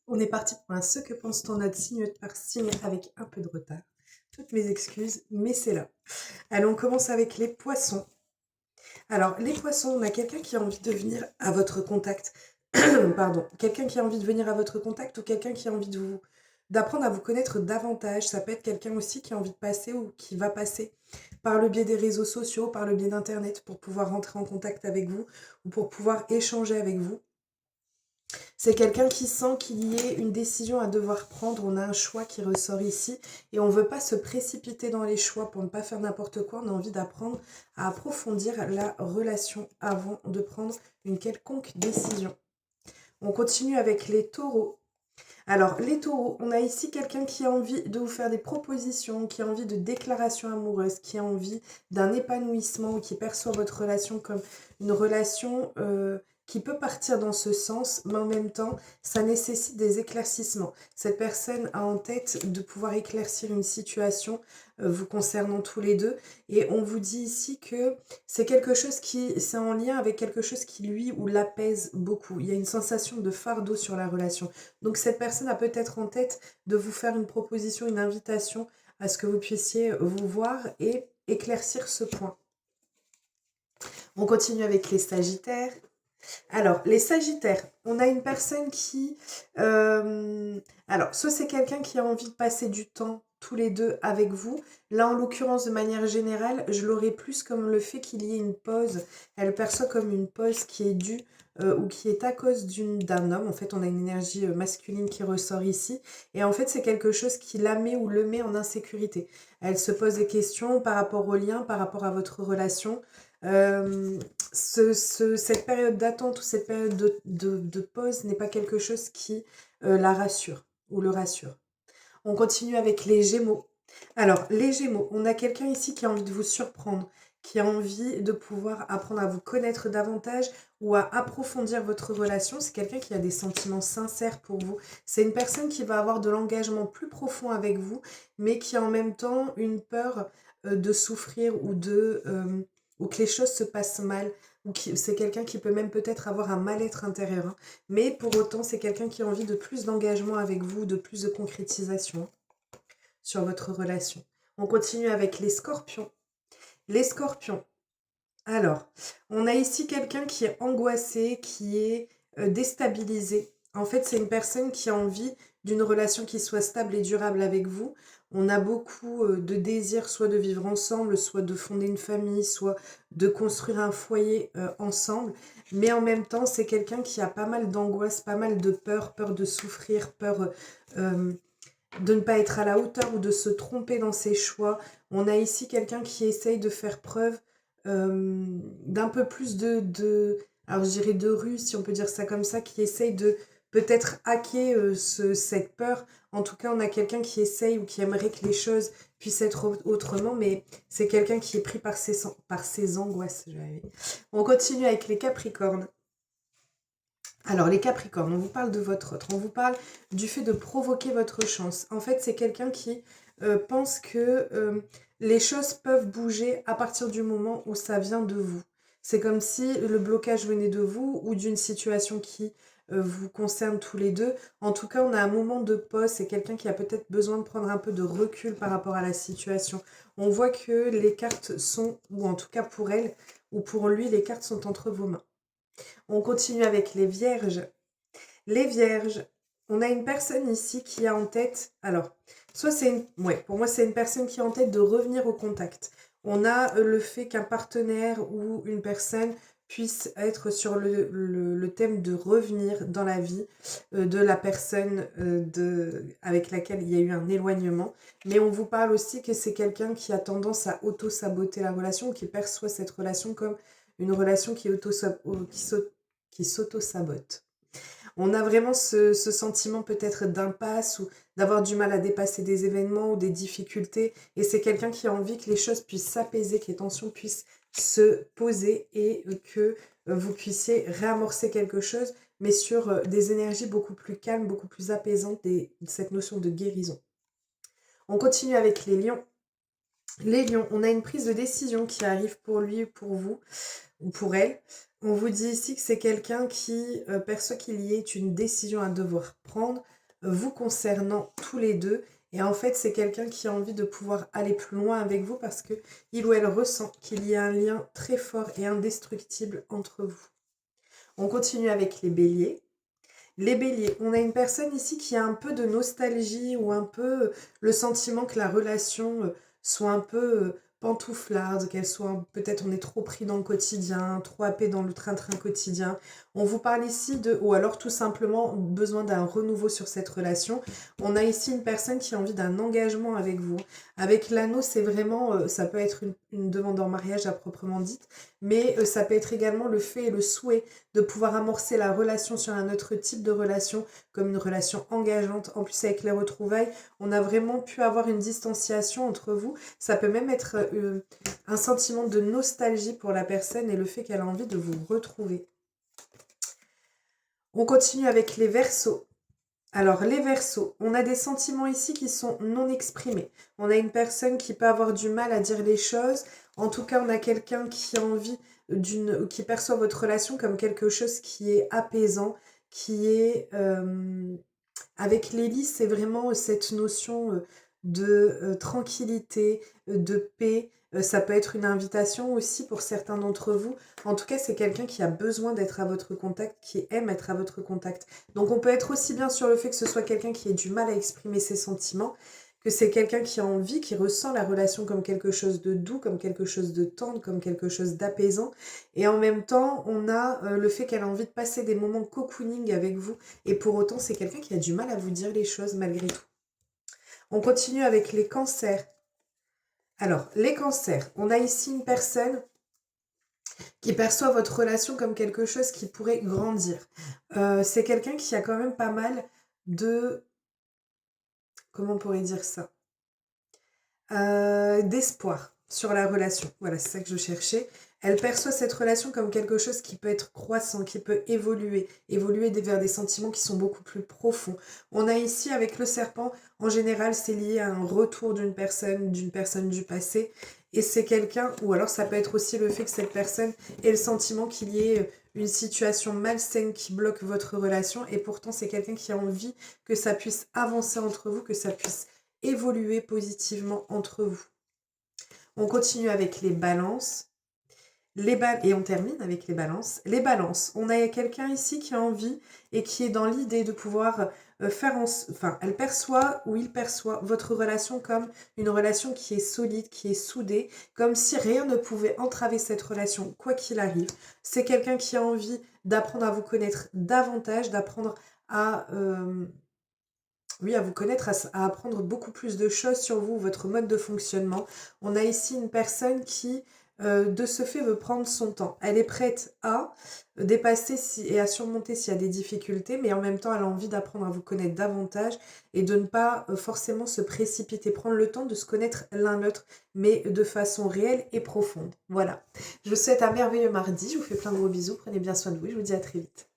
On est parti pour un ce que pense-t-on notre signe par signe avec un peu de retard. Toutes mes excuses, mais c'est là. Allez, on commence avec les poissons. Alors, les poissons, on a quelqu'un qui a envie de venir à votre contact. Pardon. Quelqu'un qui a envie de venir à votre contact ou quelqu'un qui a envie d'apprendre à vous connaître davantage. Ça peut être quelqu'un aussi qui a envie de passer ou qui va passer par le biais des réseaux sociaux, par le biais d'Internet pour pouvoir rentrer en contact avec vous ou pour pouvoir échanger avec vous. C'est quelqu'un qui sent qu'il y ait une décision à devoir prendre. On a un choix qui ressort ici et on ne veut pas se précipiter dans les choix pour ne pas faire n'importe quoi. On a envie d'apprendre à approfondir la relation avant de prendre une quelconque décision. On continue avec les taureaux. Alors, les taureaux, on a ici quelqu'un qui a envie de vous faire des propositions, qui a envie de déclarations amoureuses, qui a envie d'un épanouissement ou qui perçoit votre relation comme une relation qui peut partir dans ce sens, mais en même temps, ça nécessite des éclaircissements. Cette personne a en tête de pouvoir éclaircir une situation vous concernant tous les deux. Et on vous dit ici que c'est quelque chose c'est en lien avec quelque chose qui lui ou l'apaise beaucoup. Il y a une sensation de fardeau sur la relation. Donc cette personne a peut-être en tête de vous faire une proposition, une invitation à ce que vous puissiez vous voir et éclaircir ce point. On continue avec les Sagittaires. Alors, les Sagittaires, on a une personne qui... alors, soit c'est quelqu'un qui a envie de passer du temps tous les deux avec vous. Là, en l'occurrence, de manière générale, je l'aurais plus comme le fait qu'il y ait une pause. Elle perçoit comme une pause qui est due ou qui est à cause d'un homme. En fait, on a une énergie masculine qui ressort ici. Et en fait, c'est quelque chose qui la met ou le met en insécurité. Elle se pose des questions par rapport au lien, par rapport à votre relation. Euh, cette période d'attente ou cette période de pause n'est pas quelque chose qui la rassure ou le rassure. On continue avec les Gémeaux. Alors, les Gémeaux, on a quelqu'un ici qui a envie de vous surprendre, qui a envie de pouvoir apprendre à vous connaître davantage ou à approfondir votre relation. C'est quelqu'un qui a des sentiments sincères pour vous. C'est une personne qui va avoir de l'engagement plus profond avec vous, mais qui a en même temps une peur de souffrir ou que les choses se passent mal. C'est quelqu'un qui peut même peut-être avoir un mal-être intérieur. Hein. Mais pour autant, c'est quelqu'un qui a envie de plus d'engagement avec vous, de plus de concrétisation sur votre relation. On continue avec les scorpions. Les scorpions. Alors, on a ici quelqu'un qui est angoissé, qui est déstabilisé. En fait, c'est une personne qui a envie d'une relation qui soit stable et durable avec vous. On a beaucoup de désirs, soit de vivre ensemble, soit de fonder une famille, soit de construire un foyer ensemble. Mais en même temps, c'est quelqu'un qui a pas mal d'angoisse, pas mal de peur, peur de souffrir, peur de ne pas être à la hauteur ou de se tromper dans ses choix. On a ici quelqu'un qui essaye de faire preuve d'un peu plus alors je dirais de ruse, si on peut dire ça comme ça, qui essaye de peut-être hacker cette peur. En tout cas, on a quelqu'un qui essaye ou qui aimerait que les choses puissent être autrement, mais c'est quelqu'un qui est pris par ses angoisses. On continue avec les Capricornes. Alors, les Capricornes, on vous parle de votre autre, on vous parle du fait de provoquer votre chance. En fait, c'est quelqu'un qui pense que les choses peuvent bouger à partir du moment où ça vient de vous. C'est comme si le blocage venait de vous ou d'une situation qui vous concerne tous les deux. En tout cas, on a un moment de pause. C'est quelqu'un qui a peut-être besoin de prendre un peu de recul par rapport à la situation. On voit que les cartes sont, ou en tout cas pour elle ou pour lui, les cartes sont entre vos mains. On continue avec les vierges. Les vierges, on a une personne ici qui a en tête, alors, soit c'est pour moi c'est une personne qui a en tête de revenir au contact. On a le fait qu'un partenaire ou une personne puisse être sur le thème de revenir dans la vie de la personne avec laquelle il y a eu un éloignement. Mais on vous parle aussi que c'est quelqu'un qui a tendance à auto-saboter la relation, qui perçoit cette relation comme une relation qui s'auto-sabote. On a vraiment ce sentiment peut-être d'impasse ou d'avoir du mal à dépasser des événements ou des difficultés. Et c'est quelqu'un qui a envie que les choses puissent s'apaiser, que les tensions puissent se poser et que vous puissiez réamorcer quelque chose, mais sur des énergies beaucoup plus calmes, beaucoup plus apaisantes, cette notion de guérison. On continue avec les lions. Les lions, on a une prise de décision qui arrive pour lui, pour vous. ou pour elle. On vous dit ici que c'est quelqu'un qui perçoit qu'il y ait une décision à devoir prendre, vous concernant tous les deux. Et en fait, c'est quelqu'un qui a envie de pouvoir aller plus loin avec vous parce que il ou elle ressent qu'il y a un lien très fort et indestructible entre vous. On continue avec les béliers. Les béliers, on a une personne ici qui a un peu de nostalgie ou un peu le sentiment que la relation soit un peu pantouflarde, qu'elle soit peut-être on est trop pris dans le quotidien, trop happé dans le train-train quotidien. On vous parle ici de, ou alors tout simplement besoin d'un renouveau sur cette relation. On a ici une personne qui a envie d'un engagement avec vous. Avec l'anneau, c'est vraiment, ça peut être une demande en mariage à proprement dite, mais ça peut être également le fait et le souhait de pouvoir amorcer la relation sur un autre type de relation, comme une relation engageante. En plus, avec les retrouvailles, on a vraiment pu avoir une distanciation entre vous. Ça peut même être un sentiment de nostalgie pour la personne et le fait qu'elle a envie de vous retrouver. On continue avec les Verseaux. Alors, les Verseaux, on a des sentiments ici qui sont non exprimés. On a une personne qui peut avoir du mal à dire les choses. En tout cas, on a quelqu'un qui a envie qui perçoit votre relation comme quelque chose qui est apaisant, qui est... avec l'hélice, c'est vraiment cette notion de tranquillité, de paix. Ça peut être une invitation aussi pour certains d'entre vous. En tout cas, c'est quelqu'un qui a besoin d'être à votre contact, qui aime être à votre contact. Donc on peut être aussi bien sur le fait que ce soit quelqu'un qui ait du mal à exprimer ses sentiments, que c'est quelqu'un qui a envie, qui ressent la relation comme quelque chose de doux, comme quelque chose de tendre, comme quelque chose d'apaisant. Et en même temps, on a le fait qu'elle a envie de passer des moments cocooning avec vous. Et pour autant, c'est quelqu'un qui a du mal à vous dire les choses malgré tout. On continue avec les cancers. Alors, les cancers, on a ici une personne qui perçoit votre relation comme quelque chose qui pourrait grandir. C'est quelqu'un qui a quand même pas mal de... Comment on pourrait dire ça d'espoir sur la relation. Voilà, c'est ça que je cherchais. Elle perçoit cette relation comme quelque chose qui peut être croissant, qui peut évoluer, vers des sentiments qui sont beaucoup plus profonds. On a ici, avec le serpent, en général, c'est lié à un retour d'une personne du passé. Et c'est quelqu'un, ou alors ça peut être aussi le fait que cette personne ait le sentiment qu'il y ait une situation malsaine qui bloque votre relation. Et pourtant, c'est quelqu'un qui a envie que ça puisse avancer entre vous, que ça puisse évoluer positivement entre vous. On continue avec les balances. Et on termine avec les balances. Les balances, on a quelqu'un ici qui a envie et qui est dans l'idée de pouvoir elle perçoit ou il perçoit votre relation comme une relation qui est solide, qui est soudée, comme si rien ne pouvait entraver cette relation, quoi qu'il arrive. C'est quelqu'un qui a envie d'apprendre à vous connaître davantage, d'apprendre à... oui, à vous connaître, à apprendre beaucoup plus de choses sur vous, votre mode de fonctionnement. On a ici une personne qui, de ce fait, veut prendre son temps. Elle est prête à dépasser et à surmonter s'il y a des difficultés, mais en même temps, elle a envie d'apprendre à vous connaître davantage et de ne pas forcément se précipiter, prendre le temps de se connaître l'un l'autre, mais de façon réelle et profonde. Voilà. Je vous souhaite un merveilleux mardi. Je vous fais plein de gros bisous. Prenez bien soin de vous et je vous dis à très vite.